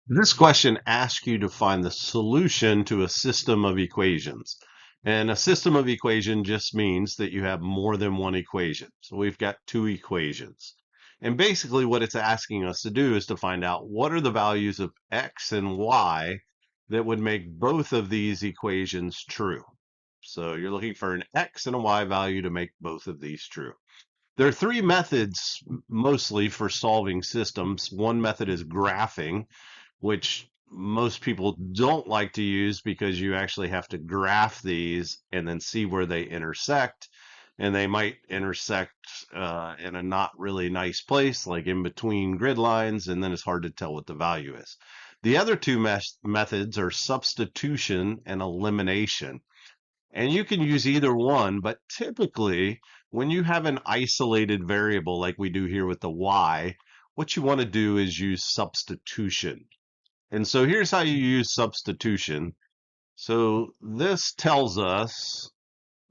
This question asks you to find the solution to a system of equations. And a system of equation just means that you have more than one equation. So we've got two equations. And basically what it's asking us to do is to find out what are the values of x and y that would make both of these equations true. So you're looking for an x and a y value to make both of these true. There are three methods mostly for solving systems. One method is graphing, which most people don't like to use because you actually have to graph these and then see where they intersect. And they might intersect in a not really nice place, like in between grid lines, and then it's hard to tell what the value is. The other two methods are substitution and elimination. And you can use either one, but typically when you have an isolated variable like we do here with the y, what you want to do is use substitution. And so here's how you use substitution. So this tells us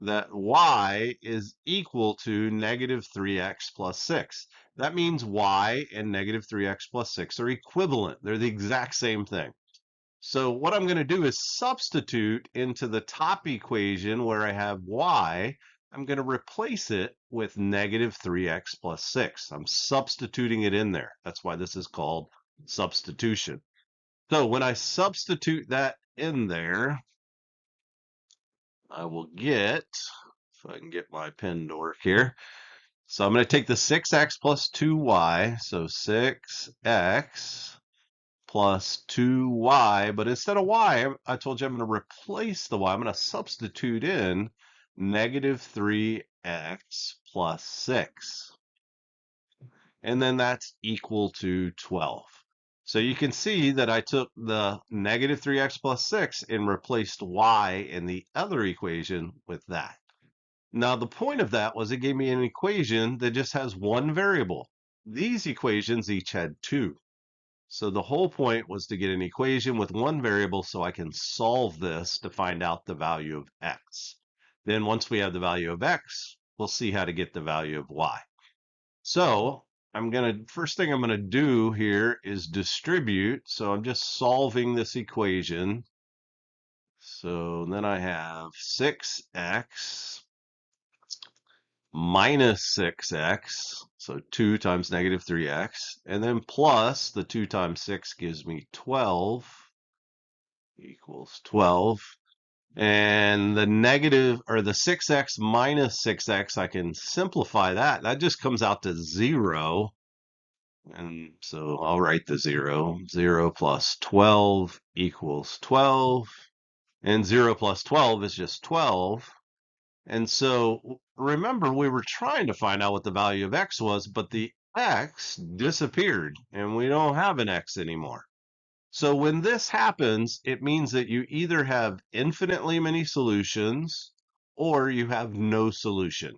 that y is equal to negative 3x plus 6. That means y and negative 3x plus 6 are equivalent. They're the exact same thing. So what I'm going to do is substitute into the top equation where I have y. I'm going to replace it with negative 3x plus 6. I'm substituting it in there. That's why this is called substitution. So when I substitute that in there, I will get, if I can get my pen to work here. So I'm going to take the 6x plus 2y, so 6x plus 2y, but instead of y, I told you I'm going to replace the y. I'm going to substitute in negative 3x plus 6. And then that's equal to 12. So you can see that I took the negative 3x plus 6 and replaced y in the other equation with that. Now, the point of that was it gave me an equation that just has one variable. These equations each had two. So the whole point was to get an equation with one variable so I can solve this to find out the value of x. Then once we have the value of x, we'll see how to get the value of y. So first thing I'm gonna do here is distribute. So I'm just solving this equation. So then I have 6x minus 6x, so 2 times negative 3x, and then plus the 2 times 6 gives me 12 equals 12. And the negative, or the 6x minus 6x, I can simplify that. That just comes out to 0. And so I'll write the 0. 0 plus 12 equals 12. And 0 plus 12 is just 12. And so remember, we were trying to find out what the value of x was, but the x disappeared, and we don't have an x anymore. So when this happens, it means that you either have infinitely many solutions or you have no solution.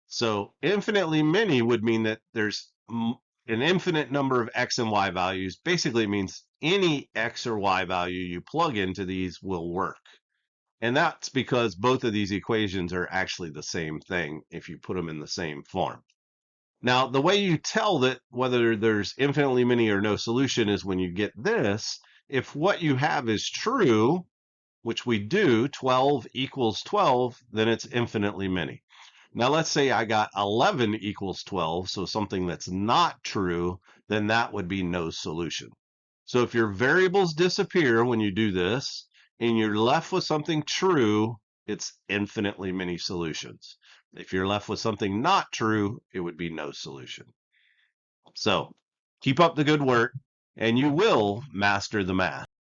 So infinitely many would mean that there's an infinite number of x and y values. Basically, it means any x or y value you plug into these will work. And that's because both of these equations are actually the same thing if you put them in the same form. Now, the way you tell that whether there's infinitely many or no solution is when you get this. If what you have is true, which we do, 12 equals 12, then it's infinitely many. Now, let's say I got 11 equals 12, so something that's not true, then that would be no solution. So if your variables disappear when you do this, and you're left with something true, it's infinitely many solutions. If you're left with something not true, it would be no solution. So keep up the good work, and you will master the math.